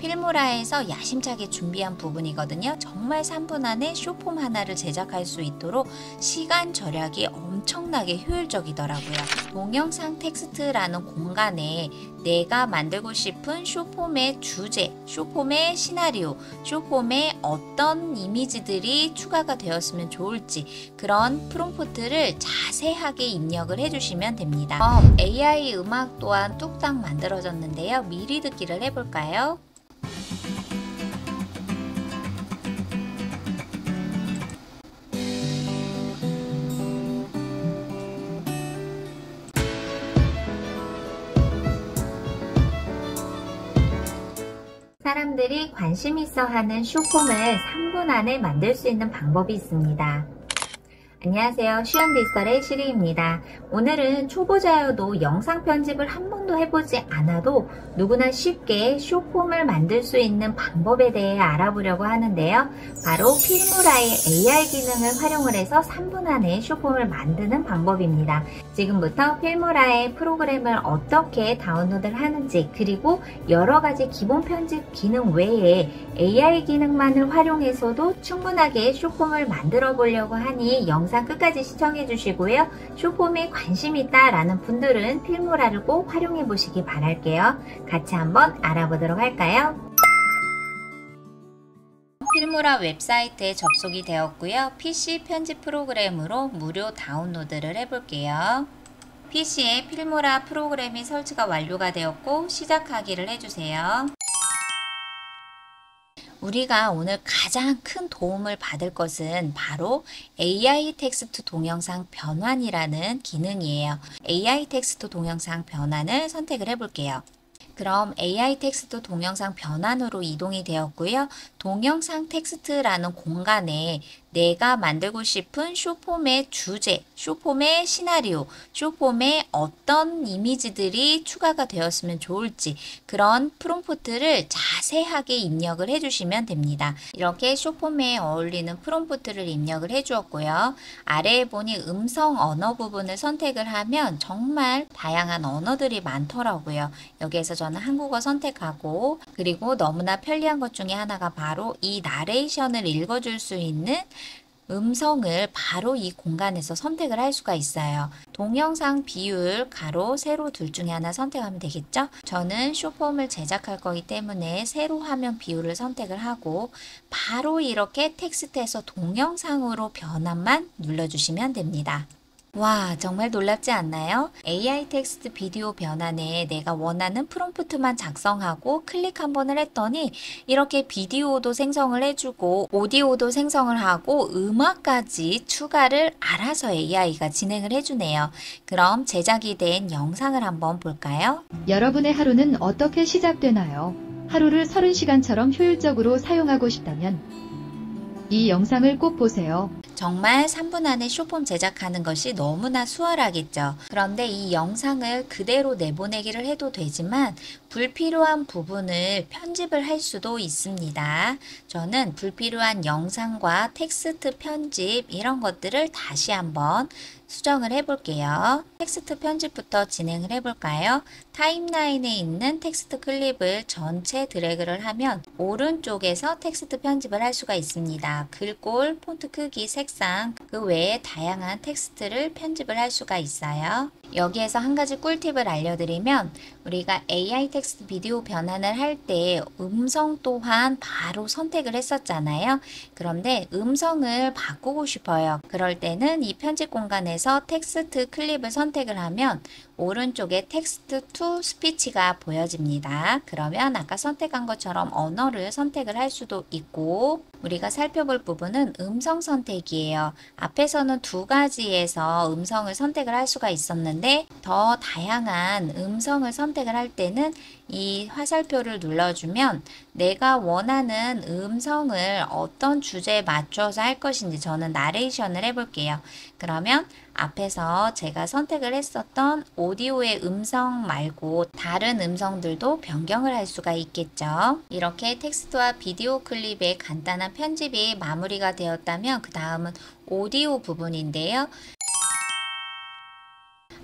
필모라에서 야심차게 준비한 부분이거든요. 정말 3분 안에 숏폼 하나를 제작할 수 있도록 시간 절약이 엄청나게 효율적이더라고요. 동영상 텍스트라는 공간에 내가 만들고 싶은 숏폼의 주제, 숏폼의 시나리오, 숏폼에 어떤 이미지들이 추가가 되었으면 좋을지 그런 프롬프트를 자세하게 입력을 해주시면 됩니다. AI 음악 또한 뚝딱 만들어졌는데요. 미리 듣기를 해볼까요? 사람들이 관심 있어 하는 숏폼을 3분 안에 만들 수 있는 방법이 있습니다. 안녕하세요. 쉬운디지털의 시리입니다. 오늘은 초보자여도 영상 편집을 한 번도 해보지 않아도 누구나 쉽게 숏폼을 만들 수 있는 방법에 대해 알아보려고 하는데요. 바로 필모라의 AI 기능을 활용을 해서 3분 안에 숏폼을 만드는 방법입니다. 지금부터 필모라의 프로그램을 어떻게 다운로드를 하는지, 그리고 여러가지 기본 편집 기능 외에 AI 기능만을 활용해서도 충분하게 숏폼을 만들어 보려고 하니 영상 끝까지 시청해 주시고요. 숏폼에 관심 있다 라는 분들은 필모라를 꼭 활용해 보시기 바랄게요. 같이 한번 알아보도록 할까요? 필모라 웹사이트에 접속이 되었고요. PC 편집 프로그램으로 무료 다운로드를 해볼게요. PC에 필모라 프로그램이 설치가 완료가 되었고 시작하기를 해주세요. 우리가 오늘 가장 큰 도움을 받을 것은 바로 AI 텍스트 동영상 변환이라는 기능이에요. AI 텍스트 동영상 변환을 선택을 해볼게요. 그럼 AI 텍스트 동영상 변환으로 이동이 되었고요. 동영상 텍스트라는 공간에 내가 만들고 싶은 숏폼의 주제, 숏폼의 시나리오, 숏폼에 어떤 이미지들이 추가가 되었으면 좋을지 그런 프롬프트를 자세하게 입력을 해주시면 됩니다. 이렇게 숏폼에 어울리는 프롬프트를 입력을 해주었고요. 아래에 보니 음성 언어 부분을 선택을 하면 정말 다양한 언어들이 많더라고요. 여기에서 저는 한국어 선택하고, 그리고 너무나 편리한 것 중에 하나가 바로 이 나레이션을 읽어줄 수 있는 음성을 바로 이 공간에서 선택을 할 수가 있어요. 동영상 비율 가로 세로 둘 중에 하나 선택하면 되겠죠? 저는 숏폼을 제작할 거기 때문에 세로 화면 비율을 선택을 하고 바로 이렇게 텍스트에서 동영상으로 변환만 눌러주시면 됩니다. 와, 정말 놀랍지 않나요? AI 텍스트 비디오 변환에 내가 원하는 프롬프트만 작성하고 클릭 한 번을 했더니 이렇게 비디오도 생성을 해주고 오디오도 생성을 하고 음악까지 추가를 알아서 AI가 진행을 해주네요. 그럼 제작이 된 영상을 한번 볼까요? 여러분의 하루는 어떻게 시작되나요? 하루를 30시간처럼 효율적으로 사용하고 싶다면 이 영상을 꼭 보세요. 정말 3분 안에 숏폼 제작하는 것이 너무나 수월하겠죠. 그런데 이 영상을 그대로 내보내기를 해도 되지만 불필요한 부분을 편집을 할 수도 있습니다. 저는 불필요한 영상과 텍스트 편집 이런 것들을 다시 한번 수정을 해볼게요. 텍스트 편집부터 진행을 해볼까요? 타임라인에 있는 텍스트 클립을 전체 드래그를 하면 오른쪽에서 텍스트 편집을 할 수가 있습니다. 글꼴, 폰트 크기, 색상, 그 외에 다양한 텍스트를 편집을 할 수가 있어요. 여기에서 한 가지 꿀팁을 알려드리면 우리가 AI 텍스트 비디오 변환을 할 때 음성 또한 바로 선택을 했었잖아요. 그런데 음성을 바꾸고 싶어요. 그럴 때는 이 편집 공간에서 텍스트 클립을 선택을 하면 오른쪽에 텍스트 투 스피치가 보여집니다. 그러면 아까 선택한 것처럼 언어를 선택을 할 수도 있고, 우리가 살펴볼 부분은 음성 선택이에요. 앞에서는 두 가지에서 음성을 선택을 할 수가 있었는데 더 다양한 음성을 선택을 할 때는 이 화살표를 눌러주면 내가 원하는 음성을 어떤 주제에 맞춰서 할 것인지 저는 나레이션을 해볼게요. 그러면 앞에서 제가 선택을 했었던 오디오의 음성 말고 다른 음성들도 변경을 할 수가 있겠죠. 이렇게 텍스트와 비디오 클립의 간단한 편집이 마무리가 되었다면 그 다음은 오디오 부분인데요.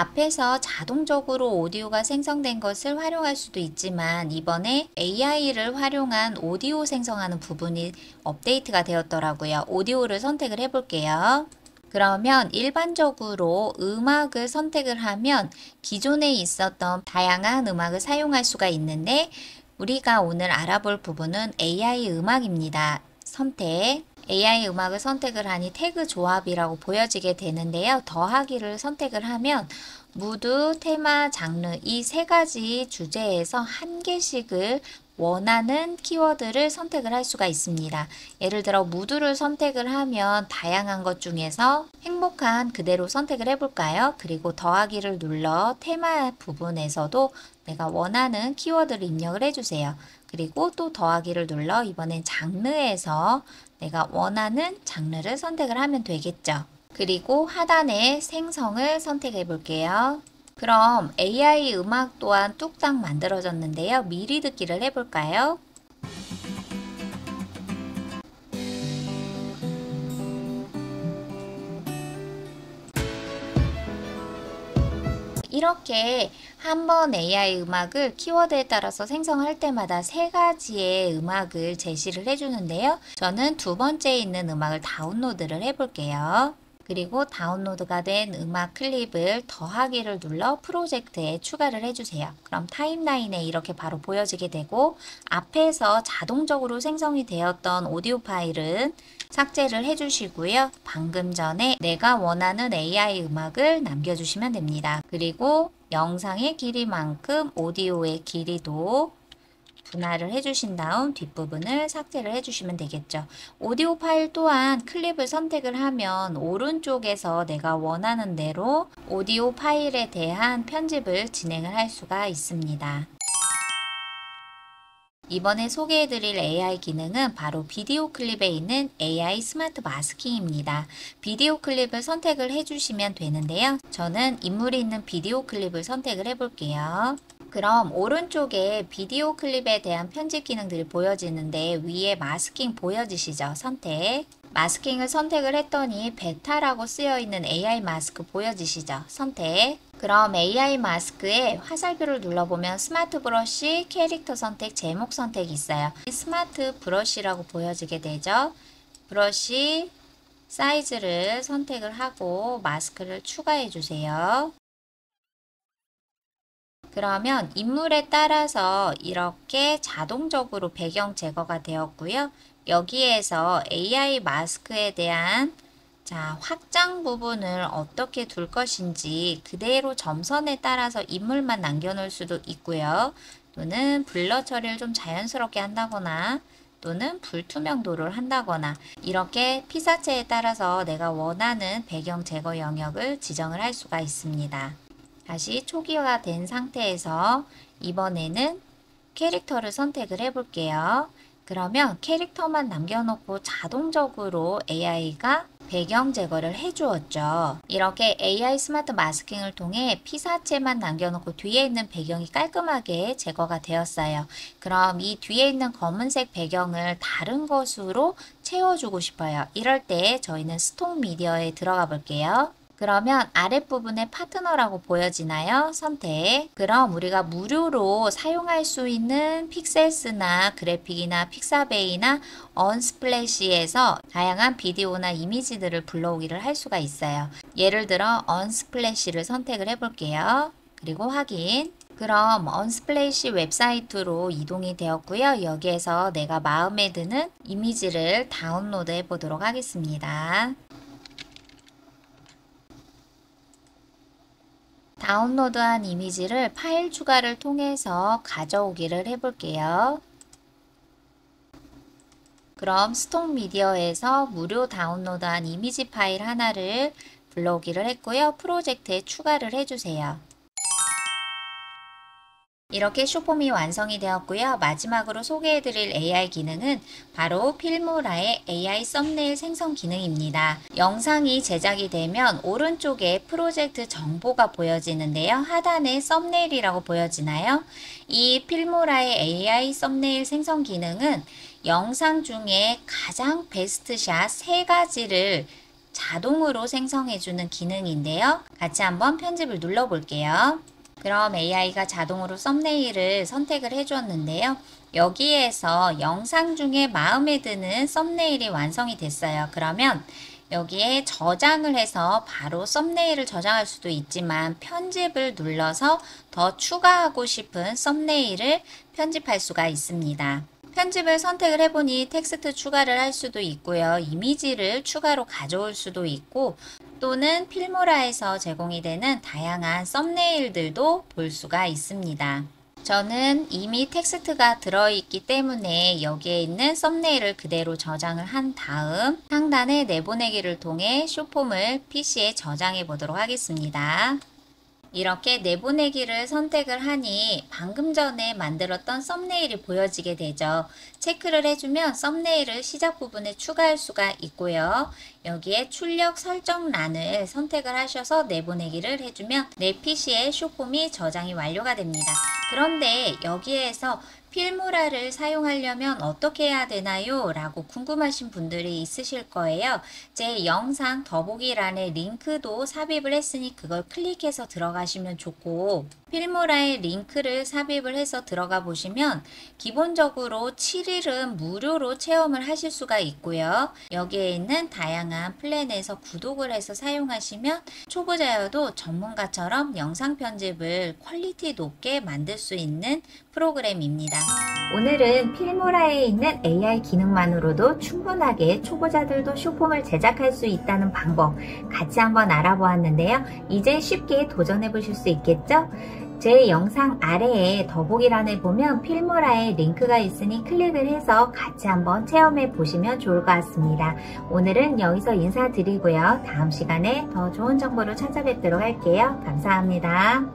앞에서 자동적으로 오디오가 생성된 것을 활용할 수도 있지만 이번에 AI를 활용한 오디오 생성하는 부분이 업데이트가 되었더라고요. 오디오를 선택을 해볼게요. 그러면 일반적으로 음악을 선택을 하면 기존에 있었던 다양한 음악을 사용할 수가 있는데 우리가 오늘 알아볼 부분은 AI 음악입니다. 선택. AI 음악을 선택을 하니 태그 조합이라고 보여지게 되는데요. 더하기를 선택을 하면 무드, 테마, 장르 이 세 가지 주제에서 한 개씩을 원하는 키워드를 선택을 할 수가 있습니다. 예를 들어 무드를 선택을 하면 다양한 것 중에서 행복한 그대로 선택을 해볼까요? 그리고 더하기를 눌러 테마 부분에서도 내가 원하는 키워드를 입력을 해주세요. 그리고 또 더하기를 눌러 이번엔 장르에서 내가 원하는 장르를 선택을 하면 되겠죠. 그리고 하단에 생성을 선택해 볼게요. 그럼 AI 음악 또한 뚝딱 만들어졌는데요. 미리 듣기를 해볼까요? 이렇게 한번 AI 음악을 키워드에 따라서 생성할 때마다 세 가지의 음악을 제시를 해주는데요. 저는 두 번째에 있는 음악을 다운로드를 해볼게요. 그리고 다운로드가 된 음악 클립을 더하기를 눌러 프로젝트에 추가를 해주세요. 그럼 타임라인에 이렇게 바로 보여지게 되고 앞에서 자동적으로 생성이 되었던 오디오 파일은 삭제를 해주시고요. 방금 전에 내가 원하는 AI 음악을 남겨주시면 됩니다. 그리고 영상의 길이만큼 오디오의 길이도 분할을 해주신 다음 뒷부분을 삭제를 해주시면 되겠죠. 오디오 파일 또한 클립을 선택을 하면 오른쪽에서 내가 원하는 대로 오디오 파일에 대한 편집을 진행을 할 수가 있습니다. 이번에 소개해드릴 AI 기능은 바로 비디오 클립에 있는 AI 스마트 마스킹입니다. 비디오 클립을 선택을 해주시면 되는데요. 저는 인물이 있는 비디오 클립을 선택을 해볼게요. 그럼 오른쪽에 비디오 클립에 대한 편집 기능들이 보여지는데 위에 마스킹 보여지시죠? 선택. 마스킹을 선택을 했더니 베타라고 쓰여 있는 AI 마스크 보여지시죠? 선택. 그럼 AI 마스크에 화살표를 눌러보면 스마트 브러쉬, 캐릭터 선택, 제목 선택이 있어요. 스마트 브러쉬라고 보여지게 되죠. 브러쉬 사이즈를 선택을 하고 마스크를 추가해 주세요. 그러면 인물에 따라서 이렇게 자동적으로 배경 제거가 되었고요. 여기에서 AI 마스크에 대한 확장 부분을 어떻게 둘 것인지 그대로 점선에 따라서 인물만 남겨놓을 수도 있고요. 또는 블러 처리를 좀 자연스럽게 한다거나 또는 불투명도를 한다거나 이렇게 피사체에 따라서 내가 원하는 배경 제거 영역을 지정을 할 수가 있습니다. 다시 초기화 된 상태에서 이번에는 캐릭터를 선택을 해볼게요. 그러면 캐릭터만 남겨놓고 자동적으로 AI가 배경 제거를 해주었죠. 이렇게 AI 스마트 마스킹을 통해 피사체만 남겨놓고 뒤에 있는 배경이 깔끔하게 제거가 되었어요. 그럼 이 뒤에 있는 검은색 배경을 다른 것으로 채워주고 싶어요. 이럴 때 저희는 스톡 미디어에 들어가 볼게요. 그러면 아랫부분에 파트너라고 보여지나요? 선택. 그럼 우리가 무료로 사용할 수 있는 픽셀스나 그래픽이나 픽사베이나 언스플래시에서 다양한 비디오나 이미지들을 불러오기를 할 수가 있어요. 예를 들어 언스플래시를 선택을 해볼게요. 그리고 확인. 그럼 언스플래시 웹사이트로 이동이 되었고요. 여기에서 내가 마음에 드는 이미지를 다운로드 해 보도록 하겠습니다. 다운로드한 이미지를 파일 추가를 통해서 가져오기를 해볼게요. 그럼 스톡 미디어에서 무료 다운로드한 이미지 파일 하나를 불러오기를 했고요. 프로젝트에 추가를 해주세요. 이렇게 쇼폼이 완성이 되었고요. 마지막으로 소개해드릴 AI 기능은 바로 필모라의 AI 썸네일 생성 기능입니다. 영상이 제작이 되면 오른쪽에 프로젝트 정보가 보여지는데요. 하단에 썸네일이라고 보여지나요? 이 필모라의 AI 썸네일 생성 기능은 영상 중에 가장 베스트 샷 3가지를 자동으로 생성해주는 기능인데요. 같이 한번 편집을 눌러볼게요. 그럼 AI가 자동으로 썸네일을 선택을 해주었는데요. 여기에서 영상 중에 마음에 드는 썸네일이 완성이 됐어요. 그러면 여기에 저장을 해서 바로 썸네일을 저장할 수도 있지만 편집을 눌러서 더 추가하고 싶은 썸네일을 편집할 수가 있습니다. 편집을 선택을 해보니 텍스트 추가를 할 수도 있고요. 이미지를 추가로 가져올 수도 있고 또는 필모라에서 제공이 되는 다양한 썸네일들도 볼 수가 있습니다. 저는 이미 텍스트가 들어있기 때문에 여기에 있는 썸네일을 그대로 저장을 한 다음 상단에 내보내기를 통해 숏폼을 PC에 저장해 보도록 하겠습니다. 이렇게 내보내기를 선택을 하니 방금 전에 만들었던 썸네일이 보여지게 되죠. 체크를 해주면 썸네일을 시작 부분에 추가할 수가 있고요. 여기에 출력 설정란을 선택을 하셔서 내보내기를 해주면 내 PC에 숏폼이 저장이 완료가 됩니다. 그런데 여기에서 필모라를 사용하려면 어떻게 해야 되나요? 라고 궁금하신 분들이 있으실 거예요. 제 영상 더보기란에 링크도 삽입을 했으니 그걸 클릭해서 들어가시면 좋고 필모라의 링크를 삽입을 해서 들어가 보시면 기본적으로 7일은 무료로 체험을 하실 수가 있고요. 여기에 있는 다양한 플랜에서 구독을 해서 사용하시면 초보자여도 전문가처럼 영상 편집을 퀄리티 높게 만들 수 있는 프로그램입니다. 오늘은 필모라에 있는 AI 기능만으로도 충분하게 초보자들도 숏폼을 제작할 수 있다는 방법 같이 한번 알아보았는데요. 이제 쉽게 도전해 보실 수 있겠죠? 제 영상 아래에 더보기란을 보면 필모라의 링크가 있으니 클릭을 해서 같이 한번 체험해 보시면 좋을 것 같습니다. 오늘은 여기서 인사드리고요. 다음 시간에 더 좋은 정보로 찾아뵙도록 할게요. 감사합니다.